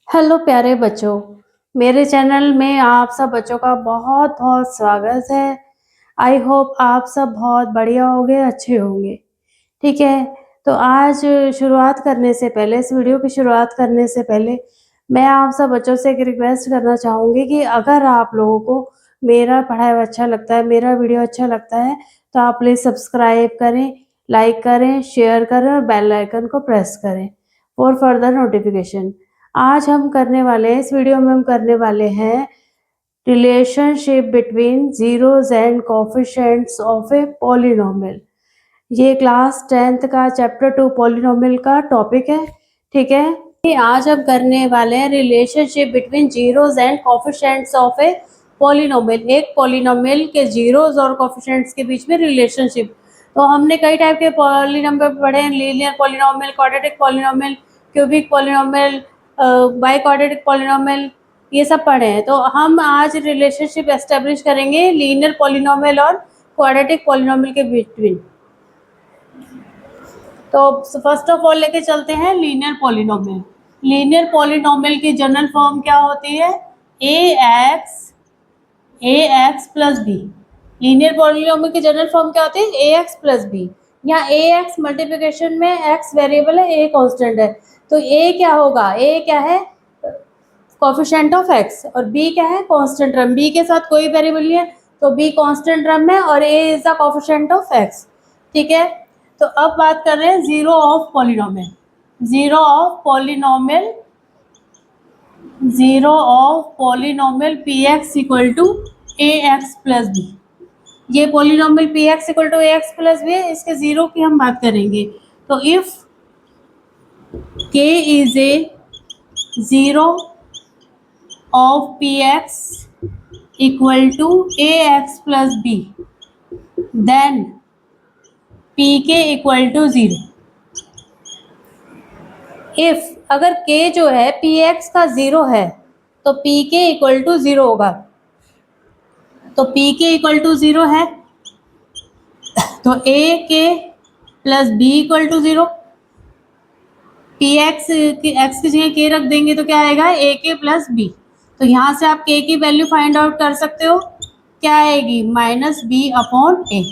Hello प्यारे बच्चों, मेरे चैनल में आप सब बच्चों का बहुत-बहुत स्वागत है। आई होप आप सब बहुत बढ़िया होंगे, अच्छे होंगे। ठीक है, तो आज शुरुआत करने से पहले इस वीडियो की शुरुआत करने से पहले मैं आप सब बच्चों से एक रिक्वेस्ट करना चाहूँगी कि अगर आप लोगों को मेरा पढ़ाया हुआ अच्छा लगता है, मेरा वीडियो अच्छा लगता है, तो आप प्लीज़ सब्सक्राइब करें, लाइक करें, शेयर करें और बेल आइकन को प्रेस करें फॉर फर्दर नोटिफिकेशन। आज हम करने वाले हैं, इस वीडियो में हम करने वाले हैं relationship between zeros and coefficients of a polynomial. ये क्लास 10th का चैप्टर 2 पॉलिनोमियल का टॉपिक है। ठीक है, ये आज हम करने वाले हैं relationship between zeros and coefficients of a polynomial. एक पॉलिनोमियल के जीरोस और कोएफिशिएंट्स के बीच में रिलेशनशिप। तो हमने कई टाइप के पॉलिनोमियल पढ़े हैं, linear polynomial, quadratic polynomial, cubic polynomial, biquadratic polynomial, ये सब पढ़े हैं। तो हम आज रिलेशनशिप एस्टेब्लिश करेंगे लीनियर पॉलिनोमियल और क्वाड्रेटिक पॉलिनोमियल के बिटवीन। तो फर्स्ट ऑफ ऑल लेके चलते हैं लीनियर पॉलिनोमियल। लीनियर पॉलिनोमियल की जनरल फॉर्म क्या होती है? ax plus B. Linear polynomial की जनरल फॉर्म क्या होती है? ax plus B. यहाँ ax मल्टीप्लिकेशन में x वेरिएबल है, a कांस्टेंट है, तो a क्या होगा? a क्या है? कोएफिशिएंट ऑफ x, और b क्या है? Constant term. b के साथ कोई वेरिएबल नहीं है, तो b कांस्टेंट टर्म है और a is the coefficient of x। ठीक है, तो अब बात कर रहे हैं zero of polynomial. Zero of polynomial, zero of polynomial P X equal to A X plus B. ये polynomial P X equal to A X plus B है, इसके जीरो की हम बात करेंगे। तो if k is a zero of P X equal to A X plus B, then P K equal to zero. If अगर k जो है पी एक्स का जीरो है तो P K equal to zero होगा। तो P K equal to zero है तो A K plus B equal to zero. P X की जगह के रख देंगे तो क्या आएगा? ए के प्लस बी। तो यहाँ से आप के की वैल्यू फाइंड आउट कर सकते हो, क्या आएगी? माइनस बी अपॉन ए।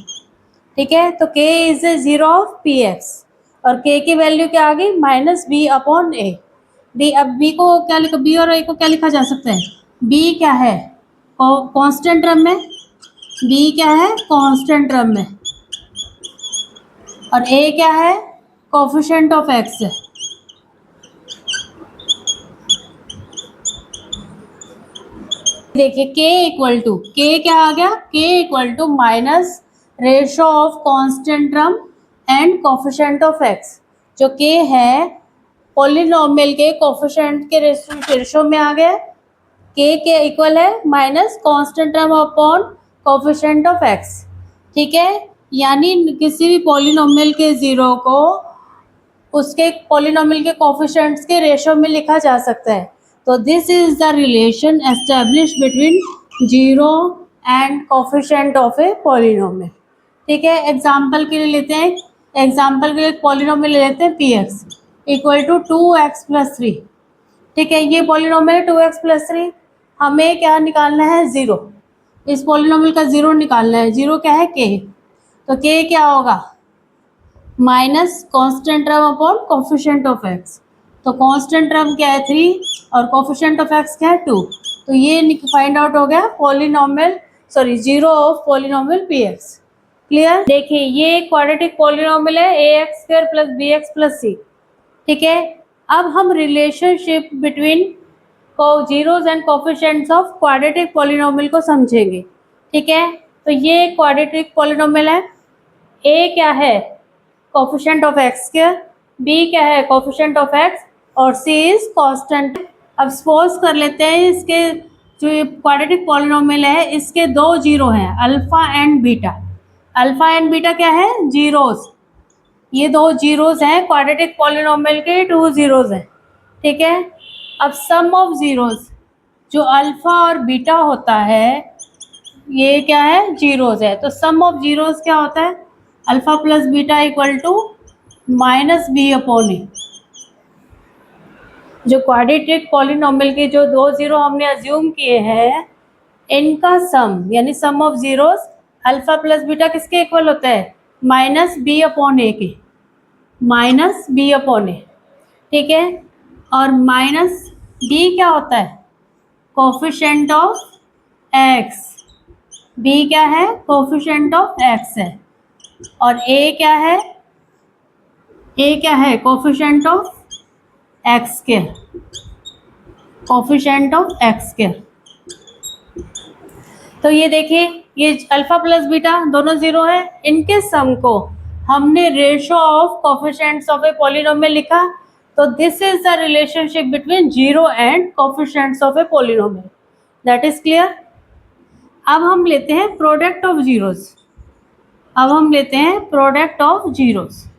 ठीक है, तो k is a zero of P x और k की वैल्यू क्या आ गई? माइनस बी अपॉन ए। डी, अब b को क्या लिखा? b और a को क्या लिखा जा सकता है? b क्या है? कांस्टेंट टर्म में। b क्या है? कांस्टेंट टर्म में। और a क्या है? कोएफिशिएंट ऑफ x है। देखिए k इक्वल टू, k क्या आ गया? k equal to minus ratio of constant term and coefficient of x। जो k है पॉलिनोमियल के कोएफिशिएंट के रेशो में आ गया। k के इक्वल है minus constant term upon coefficient of x। ठीक है, यानी किसी भी पॉलिनोमियल के जीरो को उसके पॉलिनोमियल के कोएफिशिएंट्स के रेशो में लिखा जा सकता है। तो this is the relation establish between zero and coefficient of a polynomial. ठीक है, एग्जांपल के लिए लेते हैं, एग्जांपल के लिए पॉलिनोमियल ले लेते हैं P X equal to 2x plus 3। ठीक है, ये पॉलिनोमियल है 2x प्लस 3। हमें क्या निकालना है? जीरो। इस पॉलिनोमियल का जीरो निकालना है। जीरो क्या है? k। तो k क्या होगा? Minus constant term upon coefficient of x। तो कांस्टेंट टर्म क्या है? 3 और कोएफिशिएंट ऑफ x क्या है? 2। तो ये फाइंड आउट हो गया polynomial, sorry zero of polynomial P X. Clear? देखिए ये एक क्वाड्रेटिक पॉलिनोमियल है A X square plus B X plus C. ठीक है, अब हम relationship between zeros and coefficients of quadratic polynomial को समझेंगे। ठीक है, तो ये एक क्वाड्रेटिक पॉलिनोमियल है। a क्या है? Coefficient of x square, b क्या है? कोएफिशिएंट ऑफ x, और c इज कांस्टेंट। अब सपोज कर लेते हैं इसके जो क्वाड्रेटिक पॉलिनोमियल है इसके दो जीरो हैं, alpha and beta. Alpha and beta क्या है? जीरोस। ये दो जीरोस हैं, क्वाड्रेटिक पॉलिनोमियल के टू जीरोस हैं। ठीक है, अब सम ऑफ जीरोस जो अल्फा और बीटा होता है ये क्या है? जीरोस है। तो सम ऑफ जीरोस क्या होता है? Alpha plus beta equal to minus B upon A. जो क्वाड्रेटिक पॉलिनोमियल के जो दो जीरो हमने अज्यूम किए हैं, इनका सम यानी sum of zeros alpha plus beta किसके इक्वल होता है? माइनस बी अपॉन ए के, माइनस बी अपॉन ए, ठीक है। और माइनस बी क्या होता है? कोफिशिएंट ऑफ एक्स, बी क्या है? कोफिशिएंट ऑफ एक्स है। और ए क्या है? ए क्या है? Coefficient of X square, coefficient of X square. तो ये देखिए, ये अल्फा प्लस बीटा दोनों जीरो है, इनके सम को हमने ratio of coefficients of a polynomial लिखा। तो this is the relationship between zero and coefficients of a polynomial, that is clear. अब हम लेते हैं प्रोडक्ट ऑफ जीरोस, अब हम लेते हैं प्रोडक्ट ऑफ जीरोस।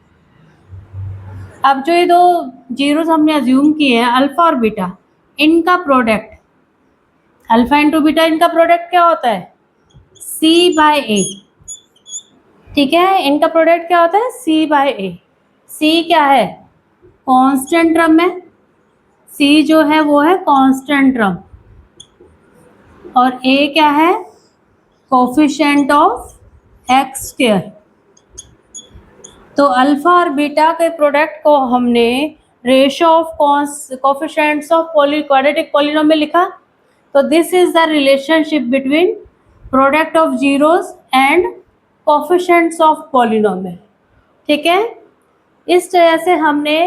अब जो ये दो जीरोस हमने अज्यूम किए हैं अल्फा और बीटा, इनका प्रोडक्ट अल्फा इंटू बीटा, इनका प्रोडक्ट क्या होता है? सी बाय ए, ठीक है। इनका प्रोडक्ट क्या होता है? सी बाय ए। सी क्या है? कांस्टेंट टर्म है, सी जो है वो है कांस्टेंट टर्म, और ए क्या है? Coefficient of X square. तो अल्फा और बीटा के प्रोडक्ट को हमने ratio of coefficients of quadratic polynomial लिखा। तो this is the relationship between product of zeros and coefficients of polynomial, ठीक है। इस तरह से हमने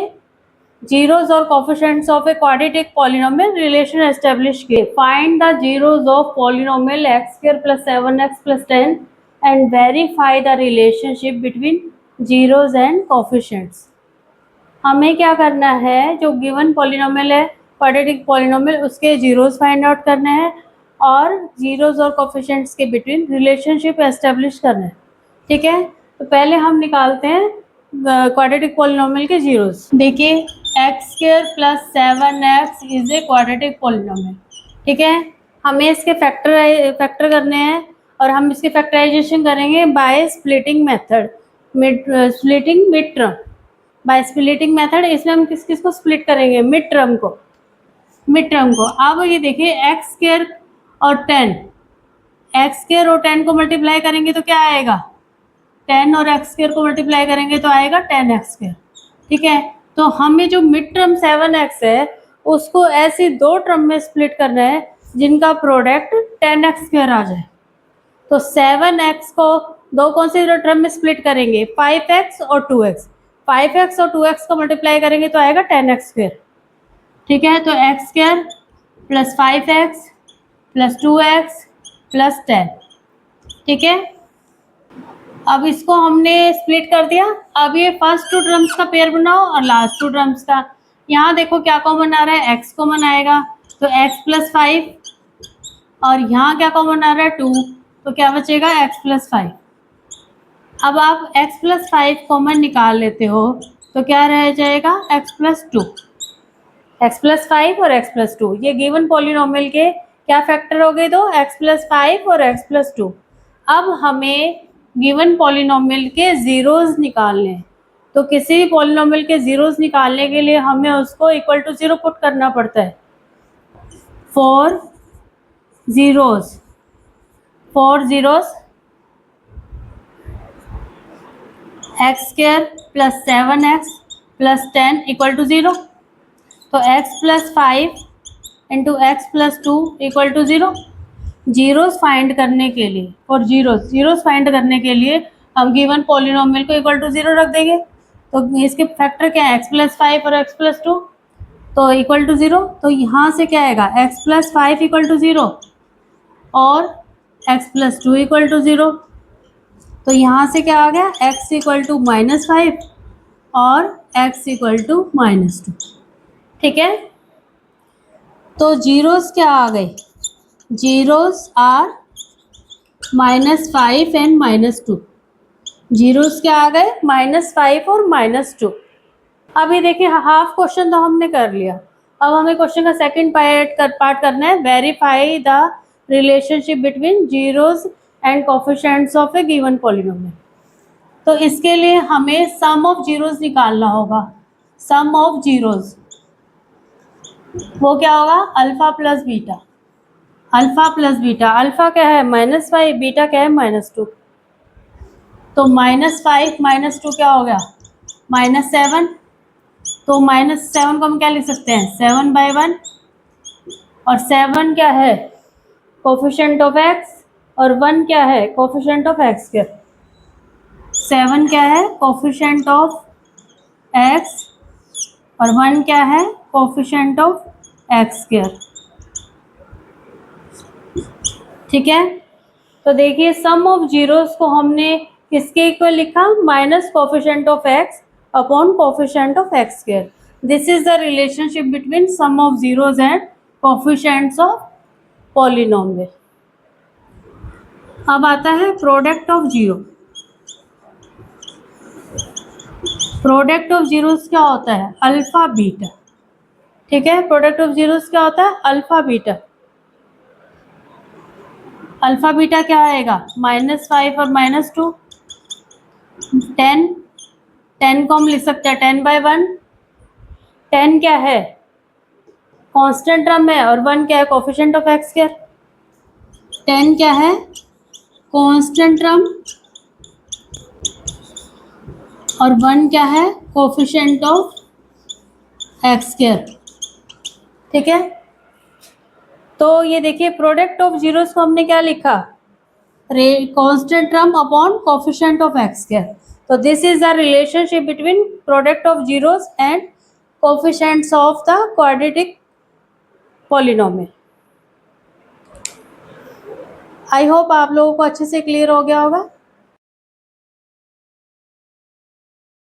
जीरोस और coefficients of a quadratic polynomial relation establish किए। Find the zeros of polynomial X square plus 7x plus 10 and verify the relationship between zeros and coefficients. हमें क्या करना है? जो गिवन पॉलिनोमियल है क्वाड्रेटिक पॉलिनोमियल, उसके जीरोस फाइंड आउट करने हैं और जीरोस और कोफिशिएंट्स के बिटवीन रिलेशनशिप एस्टेब्लिश करना है, ठीक है। तो पहले हम निकालते हैं क्वाड्रेटिक पॉलिनोमियल के जीरोस। देखिए, x square plus 7x is a quadratic polynomial, ठीक है। हमें इसके फैक्टर करने हैं और हम इसके फैक्टराइजेशन करेंगे by splitting method, splitting mid term, by splitting method. इसमें हम किस किस को स्प्लिट करेंगे? मिड टर्म को, मिड टर्म को। अब ये देखिए, एक्स स्क्वायर और 10, एक्स स्क्वायर और 10 को मल्टीप्लाई करेंगे तो क्या आएगा? 10 और एक्स स्क्वायर को मल्टीप्लाई करेंगे तो आएगा 10x स्क्वायर, ठीक है। तो हमें जो मिड टर्म 7x है उसको ऐसे दो टर्म में स्प्लिट करना है जिनका प्रोडक्ट 10x स्क्वायर आ जाए। तो 7x को दो कौन से टर्म में स्प्लिट करेंगे? 5x और 2x, 5x और 2x को मल्टीप्लाई करेंगे तो आएगा 10x स्क्वायर, ठीक है। तो x square plus 5x plus 2x plus 10, ठीक है। अब इसको हमने स्प्लिट कर दिया। अब ये फर्स्ट टू टर्म्स का पेयर बनाओ और लास्ट टू टर्म्स का। यहाँ देखो क्या कॉमन आ रहा है? x कॉमन आएगा, तो x प्लस 5, और यहाँ क्या कॉमन आ रहा है? 2, तो क्या बचेगा? x plus 5। अब आप x प्लस 5 कॉमन निकाल लेते हो तो क्या रह जाएगा? x प्लस 2, x प्लस 5 और x प्लस 2। ये गिवन पॉलिनोमियल के क्या फैक्टर हो गए? दो, x प्लस 5 और x प्लस 2। अब हमें गिवन पॉलिनोमियल के जीरोस निकालने हैं। तो किसी भी पॉलिनोमियल के जीरोस निकालने के लिए हमें उसको इक्वल टू 0 पुट करना पड़ता है। For zeros X square plus 7x plus 10 equal to 0। तो x plus 5 into X plus 2 equal to 0। Zeros find करने के लिए, और जीरोस फाइंड करने के लिए हम गिवन पॉलिनोमियल को इक्वल टू 0 रख देंगे। तो इसके फैक्टर क्या है? x प्लस 5 और x प्लस 2, तो इक्वल टू 0। तो यहाँ से क्या आएगा? x प्लस 5 इक्वल टू 0 और x प्लस 2 इक्वल टू 0। तो यहाँ से क्या आ गया? x इक्वल टू -5 और x इक्वल टू -2, ठीक है। तो जीरोस क्या आ गए? Zeros are -5 and -2। जीरोस क्या आ गए? -5 और -2। अभी देखिए, हाफ क्वेश्चन तो हमने कर लिया। अब हमें क्वेश्चन का सेकंड पार्ट करना है, verify the relationship between zeros and coefficients of A given polynomial. तो इसके लिए हमें सम ऑफ जीरोस निकालना होगा। सम ऑफ जीरोस, वो क्या होगा, alpha plus beta. Alpha plus beta, alpha क्या है -5, बीटा क्या है -2। तो -5 -2 क्या हो गया, -7। तो -7 को हम क्या लिख सकते हैं, 7/1। और 7 क्या है, कोफिशिएंट ऑफ एक्स, और 1 क्या है, कोफिशिएंट ऑफ एक्स स्क्वायर। 7 क्या है, कोफिशिएंट ऑफ एक्स, और 1 क्या है, कोफिशिएंट ऑफ एक्स स्क्वायर। ठीक है, तो देखिए सम ऑफ जीरोस को हमने किसके इक्वल लिखा, minus coefficient of X upon coefficient of X square. This is the relationship between sum of zeros and coefficients of polynomial. अब आता है product of zero. Product of zeros क्या होता है, अल्फा बीटा। ठीक है, प्रोडक्ट ऑफ जीरोस क्या होता है, अल्फा बीटा। अल्फा बीटा क्या आएगा, -5 और -2, 10। 10 को हम लिख सकते हैं 10/1। 10 क्या है, कांस्टेंट टर्म है, और 1 क्या है, कोफिशिएंट ऑफ एक्स स्क्वायर। 10 क्या है, कांस्टेंट टर्म, और 1 क्या है, कोफिशिएंट ऑफ एक्स स्क्वायर। ठीक है, तो ये देखिए प्रोडक्ट ऑफ जीरोस को हमने क्या लिखा, constant term upon coefficient of X square. तो this is the relationship between product of zeros and coefficients of the quadratic polynomial. I hope आप लोगों को अच्छे से क्लियर हो गया होगा।